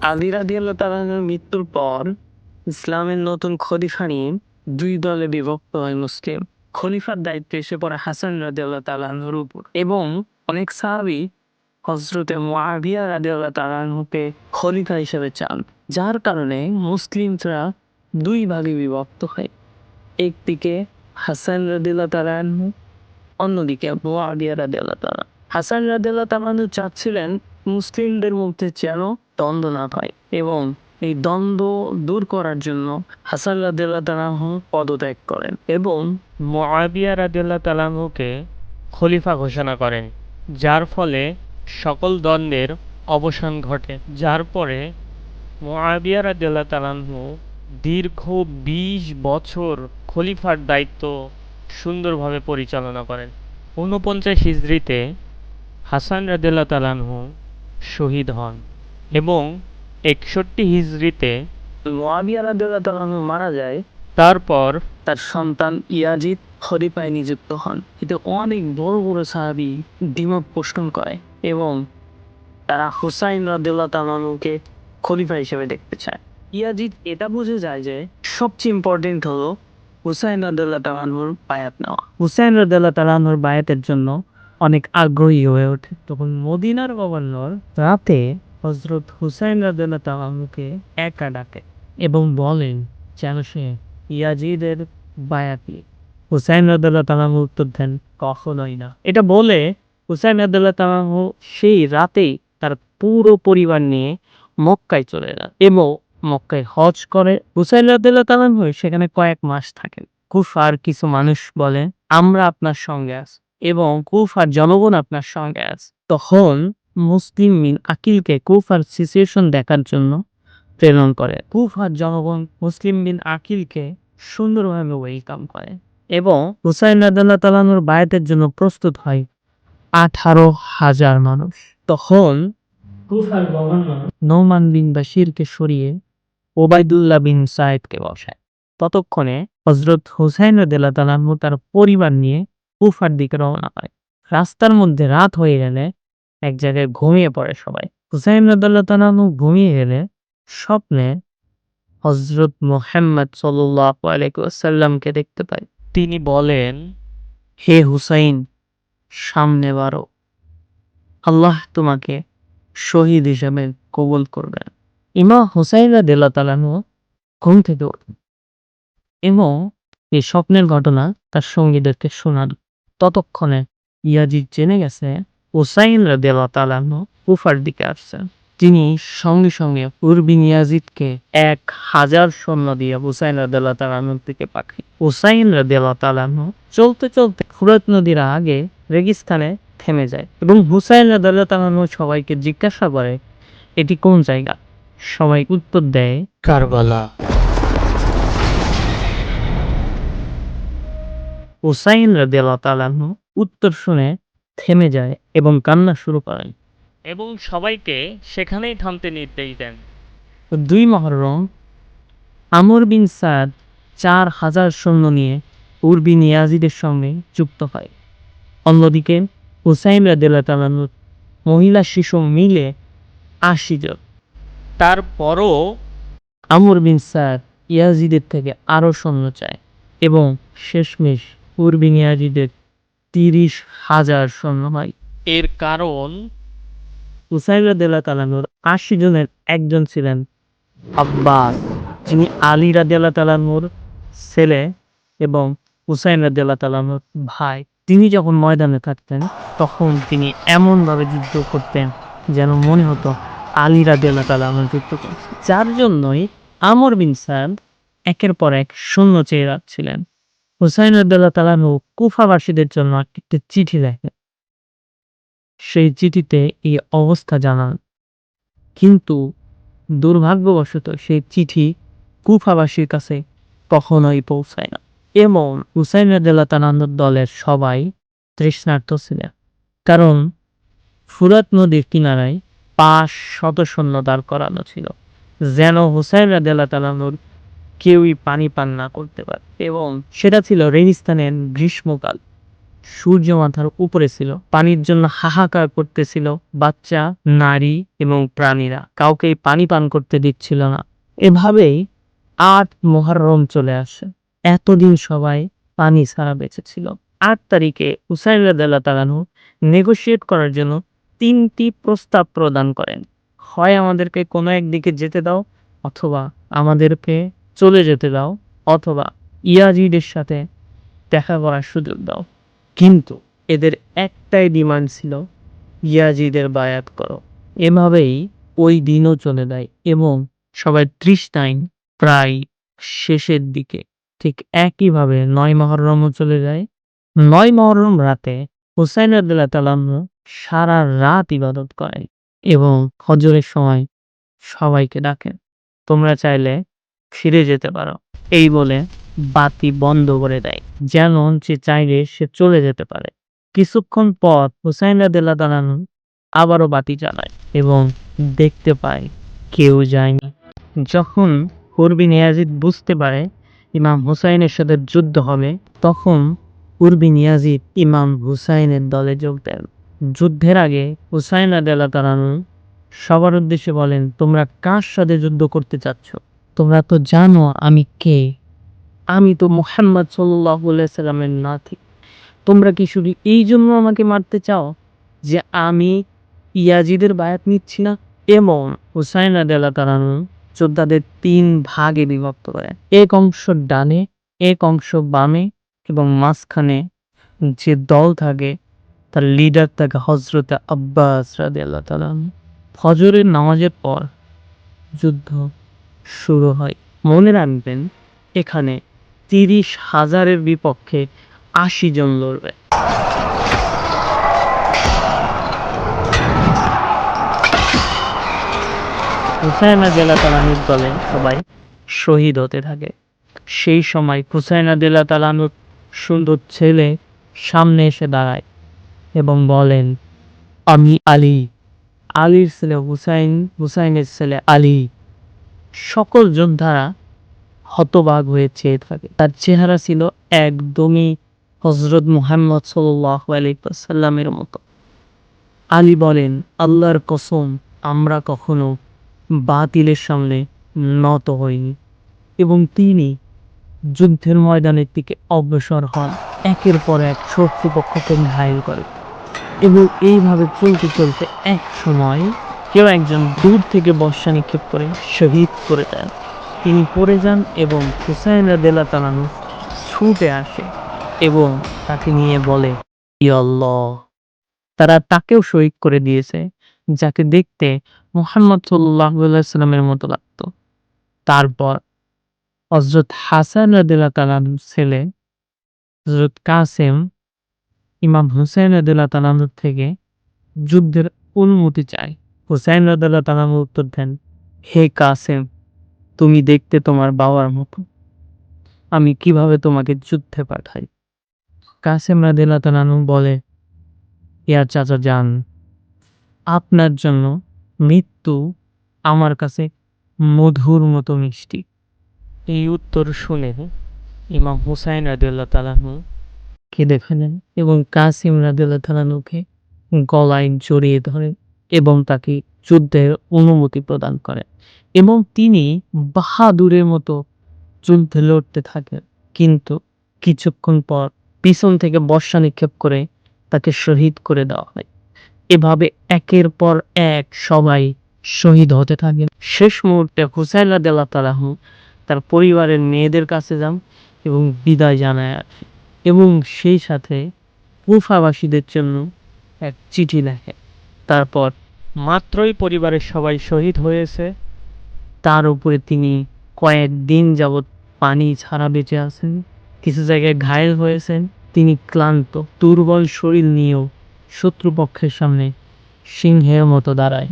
আলী রাদিয়াল্লাহু তাআলা আনহুর মৃত্যুর পর ইসলামের নতুন খলিফা নিয়ে দুই দলে বিভক্ত হয় মুসলিম। খলিফার দায়িত্ব এসে পড়ে হাসান রাদিয়াল্লাহু তাআলা আনহুর উপর এবং অনেক সাহাবী হযরতে মুআবিয়া রাদিয়াল্লাহু তাআলা আনহুকে খলিফা হিসেবে চান, যার কারণে মুসলিমরা দুই ভাগে বিভক্ত হয়। একদিকে হাসান রাদিয়াল্লাহু তাআলা আনহু, অন্যদিকে মুআবিয়া রাদিয়াল্লাহু তাআলা। হাসান রাদিয়াল্লাহু তাআলা আনহু চাচ্ছিলেন মুসলিমদের মধ্যে যেন দ্বন্দ্ব না হয় এবং এই দ্বন্দ্ব দূর করার জন্য হাসান রাদিয়াল্লাহু তাআলা আনহু পদত্যাগ করেন এবং মুআবিয়া রাদিয়াল্লাহু তাআলা আনহুকে খলিফা ঘোষণা করেন, যার ফলে সকল দ্বন্দ্বের অবসান ঘটে। যার পরে মুআবিয়া রাদিয়াল্লাহু তাআলা আনহু দীর্ঘ ২০ বছর খলিফার দায়িত্ব সুন্দরভাবে পরিচালনা করেন। ৪৯ হিজরিতে হাসান রাদিয়াল্লাহু তাআলা আনহু শহীদ হন এবং ৬১ হিজরিতে মুআবিয়া রাদিয়াল্লাহু তাআলা আনহু মারা যায়। তারপর তার সন্তান ইয়াজিদ খলিফায় নিযুক্ত হন। এতে অনেক বড় বড় সাহাবী দ্বিমত পোষণ করে এবং তারা হুসাইন রাদিয়াল্লাহু তাআলা আনহুকে খলিফা হিসেবে দেখতে চায়। ইয়াজিদ এটা বুঝে যায় যে সবচেয়ে ইম্পর্টেন্ট হলো হুসাইন রাদিয়াল্লাহু তাআলা আনহুর বায়াত নেওয়া। হুসাইন রাদিয়াল্লাহু তাআলা আনহুর বায়াতের জন্য অনেক আগ্রহী হয়ে ওঠে। তখন মদিনার গভর্নর রাতে হযরত হুসাইন রাদিয়াল্লাহু তাআলা আনহুকে একা ডাকে এবং বলেন যেন সে ইয়াজিদের বায়াত নিয়ে। হুসাইন রাদিয়াল্লাহু তাআলা আনহু উত্তর দেন, কখনোই না। এটা বলে হুসাইন রাদিয়াল্লাহু তাআলা আনহু সেই রাতেই তার পুরো পরিবার নিয়ে মক্কায় চলে যান এবং মক্কায় হজ করে। হুসাইন রাদিয়াল্লাহু তাআলা আনহু সেখানে কয়েক মাস থাকেন। কুফার কিছু মানুষ বলে, আমরা আপনার সঙ্গে আছি এবং কুফার জনগণ আপনার সঙ্গে আছে। তখন মুসলিম বিন আকিলকে কুফার সিচুয়েশন দেখার জন্য প্রেরণ করে। কুফার জনগণ মুসলিম বিন আকিলকে সুন্দরভাবে ওয়েলকাম করে এবং হুসাইন রাদিয়াল্লাহু তাআলা আনহুর বায়াতের জন্য প্রস্তুত হয় 18,000 মানুষ। তখন কুফার গভর্নর নোমান বিন বাশিরকে সরিয়ে ওবায়দুল্লাহ বিন সায়েদকে বসায়। ততক্ষণে হযরত হুসাইন রাদিয়াল্লাহু তাআলা আনহু তার পরিবার নিয়ে কুফার দিকে রওনা হয়। রাস্তার মধ্যে রাত হয়ে গেলে এক জায়গায় ঘুমিয়ে পড়ে সবাই। হুসাইন রাদিয়াল্লাহু তাআলা আনহু ঘুমিয়ে গেলে স্বপ্নে হযরত মুহাম্মদ সাল্লাল্লাহু আলাইহি ওয়াসাল্লামকে দেখতে পায়। তিনি বলেন, হে হুসাইন, সামনে বাড়ো, আল্লাহ তোমাকে শহীদ হিসেবে কবুল করবেন। ইমাম হুসাইন রাদিয়াল্লাহু তাআলা আনহু ঘুম থেকে ওঠেন এবং এই স্বপ্নের ঘটনা তার সঙ্গীদেরকে শোনান। ততক্ষণে ইয়াজিদ জেনে গেছে হুসাইন রাদিয়াল্লাহু তাআলা আনহু কুফার দিকে আসছেন। তিনি সঙ্গে সঙ্গে উরবিন ইয়াজিদকে ১,০০০ সৈন্য দিয়ে হুসাইন রাদিয়াল্লাহু তাআলা আনহুর দিকে পাঠায়। হুসাইন রাদিয়াল্লাহু তাআলা আনহু চলতে চলতে ফুরাত নদীর আগে রেগিস্তানে থেমে যায় এবং হুসাইন রাদিয়াল্লাহু তাআলা আনহু সবাইকে জিজ্ঞাসা করে, এটি কোন জায়গা? সবাই উত্তর দেয়, কারবালা। হুসাইন রাদিয়াল্লাহু তাআলা আনহু উত্তর শুনে থেমে যায় এবং কান্না শুরু করেন। এবং সবাইকে সেখানেই থামতে নির্দেশ দেন। ২ মুহররম আমর বিন সাদ ৪,০০০ সৈন্য নিয়ে উরবিন ইয়াজিদের সঙ্গে যুক্ত হয়। অন্যদিকে হুসাইন রাদিয়াল্লাহু তাআলা আনহুর মহিলা শিশু মিলে ৮০ জন। তারপরও আমর বিন সাদ ইয়াজিদের থেকে আরও সৈন্য চায় এবং শেষমেশ উরবিন ইয়াজিদের ৩০,০০০ সৈন্য হয়। এর কারণ হুসাইন রাদিয়াল্লাহু তাআলা আনহুর ৮০ জনের একজন ছিলেন আব্বাস, যিনি আলী রাদিয়াল্লাহু তাআলা আনহুর ছেলে এবং হুসাইন রাদিয়াল্লাহু তাআলা আনহুর ভাই। তিনি যখন ময়দানে থাকতেন তখন তিনি এমনভাবে যুদ্ধ করতেন যেন মনে হতো আলী রাদিয়াল্লাহু তাআলা আনহু যুদ্ধ করছেন। যার জন্যই আমর বিন সাদ একের পর এক সৈন্য চেয়ে রাখছিলেন। হুসাইন রাদিয়াল্লাহু তাআলা আনহু কুফাবাসীদের জন্য একটি চিঠি লেখেন। সেই চিঠিতে এই অবস্থা জানান, কিন্তু দুর্ভাগ্যবশত সেই চিঠি কুফাবাসীর কাছে কখনোই পৌঁছায় না এবং হুসাইন রাদিয়াল্লাহু তাআলা আনহুর দলের সবাই তৃষ্ণার্ত ছিলেন। কারণ ফুরাত নদীর কিনারায় ৫০০ সৈন্য দাঁড় করানো ছিল, যেন হুসাইন রাদিয়াল্লাহু তাআলা আনহুর কেউই পানি পান না করতে পারে এবং সেটা ছিল রেগিস্তানের গ্রীষ্মকাল। সূর্য মাথার উপরে ছিল। পানির জন্য হাহাকার করতেছিল বাচ্চা, নারী এবং প্রাণীরা। কাউকেই পানি পান করতে দিচ্ছিল না। এভাবেই ৮ মুহররম চলে আসে। এতদিন সবাই পানি ছাড়া বেঁচে ছিল। ৮ তারিখে হুসাইন রাদিয়াল্লাহু তাআলা আনহু নেগোশিয়েট করার জন্য ৩টি প্রস্তাব প্রদান করেন। হয় আমাদেরকে কোনো একদিকে যেতে দাও, অথবা আমাদেরকে চলে যেতে দাও, অথবা ইয়াজিদের সাথে দেখা করার সুযোগ দাও। কিন্তু এদের একটাই ডিমান্ড ছিল, ইয়াজিদের বায়াত করো। এভাবেই ওই দিনও চলে যায় এবং সবাই তৃষ্ণায় প্রায় শেষের দিকে। ঠিক একইভাবে ৯ মুহররমও চলে যায়। ৯ মুহররম রাতে হুসাইন রাদিয়াল্লাহু তাআলা আনহু সারা রাত ইবাদত করেন এবং ফজরের সময় সবাইকে ডাকেন, তোমরা চাইলে ফিরে যেতে পারো। এই বলে বাতি বন্ধ করে দেয়, যেন যে চাইলে সে চলে যেতে পারে। কিছুক্ষণ পর হুসাইন রাদিয়াল্লাহু তাআলা আনহু আবারও বাতি জ্বালায় এবং দেখতে পায় কেউ যায়নি। যখন কুরবিন ইয়াজিদ বুঝতে পারে ইমাম হুসাইনের সাথে যুদ্ধ হবে, তখন কুরবিন ইয়াজিদ ইমাম হুসাইনের দলে যোগ দেন। যুদ্ধের আগে হুসাইন রাদিয়াল্লাহু তাআলা আনহু সবার উদ্দেশ্যে বলেন, তোমরা কার সাথে যুদ্ধ করতে চাচ্ছ? তোমরা তো জানো আমি কে। আমি তো মুহাম্মদ সাল্লাল্লাহু আলাইহি সাল্লামের নাতি। তোমরা কি শুধু এই জন্য আমাকে মারতে চাও যে আমি ইয়াজিদের বায়াত নিচ্ছি না? এবং হুসাইন রাদিয়াল্লাহু তাআলা আনহু যোদ্ধাদের ৩ ভাগে বিভক্ত করেন। এক অংশ ডানে, এক অংশ বামে এবং মাঝখানে যে দল থাকে তার লিডার থাকে হযরত আব্বাস রাদিয়াল্লাহু তাআলা আনহু। ফজরের নামাজের পর যুদ্ধ শুরু হয়। মনে রাখবেন, এখানে ৩০,০০০-এর বিপক্ষে ৮০ জন লড়বে। হুসাইন রাদিয়াল্লাহু তাআলা আনহুর দলে সবাই শহীদ হতে থাকে। সেই সময় হুসাইন রাদিয়াল্লাহু তাআলা আনহুর সুন্দর ছেলে সামনে এসে দাঁড়ায় এবং বলেন, আমি আলী। আলীর ছেলে হুসাইন, হুসাইনের ছেলে আলী। সকল যোদ্ধারা হতবাক হয়ে চেয়ে থাকে। তার চেহারা ছিল একদমই হযরত মুহাম্মদ সাল্লাল্লাহু আলাইহি ওয়াসাল্লামের মতো। আলী বলেন, আল্লাহর কসম, আমরা কখনো বাতিলের সামনে নত হইনি। এবং তিনি যুদ্ধের ময়দানের দিকে অগ্রসর হন, একের পর এক শত্রুপক্ষকে ঘায়েল করে। এবং এইভাবে চলতে চলতে এক সময় কেউ একজন দূর থেকে বর্ষা নিক্ষেপ করে শহীদ করে দেন। তিনি পড়ে যান এবং হুসাইন রাদিয়াল্লাহু তাআলা আনহু ছুটে আসে এবং তাকে নিয়ে বলে, ইয়া আল্লাহ। তারা তাকেও শহীদ করে দিয়েছে, যাকে দেখতে মুহাম্মদ সাল্লাল্লাহু আলাইহি ওয়াসাল্লামের মতো লাগতো। তারপর হযরত হাসান রাদিয়াল্লাহু তাআলা আনহুর ছেলে হযরত কাসেম ইমাম হুসাইন রাদিয়াল্লাহু তাআলা আনহুর থেকে যুদ্ধের অনুমতি চায়। হুসাইন রাদিয়াল্লাহু তাআলা আনহু উত্তর দেন, হে কাসেম, তুমি দেখতে তোমার বাবার মতো, আমি কিভাবে তোমাকে যুদ্ধে পাঠাই? কাসেম রাদিয়াল্লাহু তাআলা আনহু বলে, ইয়া চাচা যান, আপনার জন্য মৃত্যু আমার কাছে মধুর মতো মিষ্টি। এই উত্তর শুনে ইমাম হুসাইন রাদিয়াল্লাহু তাআলা আনহু কেঁদে ফেলেন এবং কাসিম রাদিয়াল্লাহু তাআলা আনহুকে গলায় জড়িয়ে ধরেন এবং তাকে যুদ্ধের অনুমতি প্রদান করেন এবং তিনি বাহাদুরের মতো যুদ্ধে লড়তে থাকেন। কিন্তু কিছুক্ষণ পর পিছন থেকে বর্ষা নিক্ষেপ করে তাকে শহীদ করে দেওয়া হয়। এভাবে একের পর এক সবাই শহীদ হতে থাকেন। শেষ মুহূর্তে হুসাইন রাদিয়াল্লাহু তাআলা আনহু তার পরিবারের মেয়েদের কাছে যান এবং বিদায় জানায় আসে এবং সেই সাথে কুফাবাসীদের জন্য এক চিঠি লেখে। তারপর মাত্রই পরিবারের সবাই শহীদ হয়েছে, তার উপরে তিনি কয়েকদিন যাবৎ পানি ছাড়া বেঁচে আছেন, কিছু জায়গায় ঘায়েল হয়েছেন। তিনি ক্লান্ত দুর্বল শরীর নিয়েও শত্রুপক্ষের সামনে সিংহের মতো দাঁড়ায়।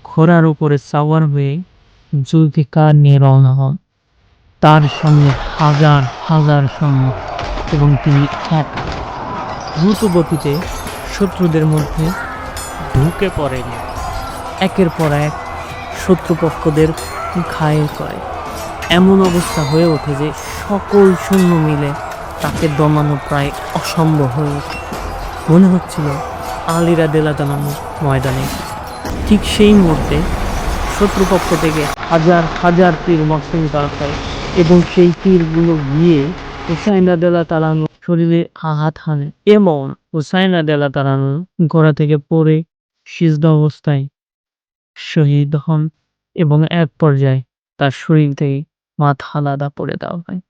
ঘোড়ার উপরে সাওয়ার হয়ে জুলফিকার নিয়ে রওনা হন। তার সামনে হাজার হাজার সৈন্য এবং তিনি এক দ্রুত গতিতে শত্রুদের মধ্যে ঢুকে পড়েন। একের পর এক শত্রুপক্ষদের ঘায়েল করে। এমন অবস্থা হয়ে ওঠে যে সকল সৈন্য মিলে তাকে দমানো প্রায় অসম্ভব হয়ে ওঠে। মনে হচ্ছিল আলী রাদিয়াল্লাহু তাআলা আনহু ময়দানে। ঠিক সেই মুহূর্তে শত্রুপক্ষ থেকে হাজার হাজার তীর বর্ষণ করা হয় এবং সেই তীরগুলো গিয়ে হুসাইন রাদিয়াল্লাহু তাআলা আনহুর শরীরে আঘাত হানে এবং হুসাইন রাদিয়াল্লাহু তাআলা আনহু ঘোড়া থেকে পড়ে সিজদা অবস্থায় শহীদ হন এবং এক পর্যায়ে তার শরীর থেকে মাথা আলাদা করে দেওয়া হয়।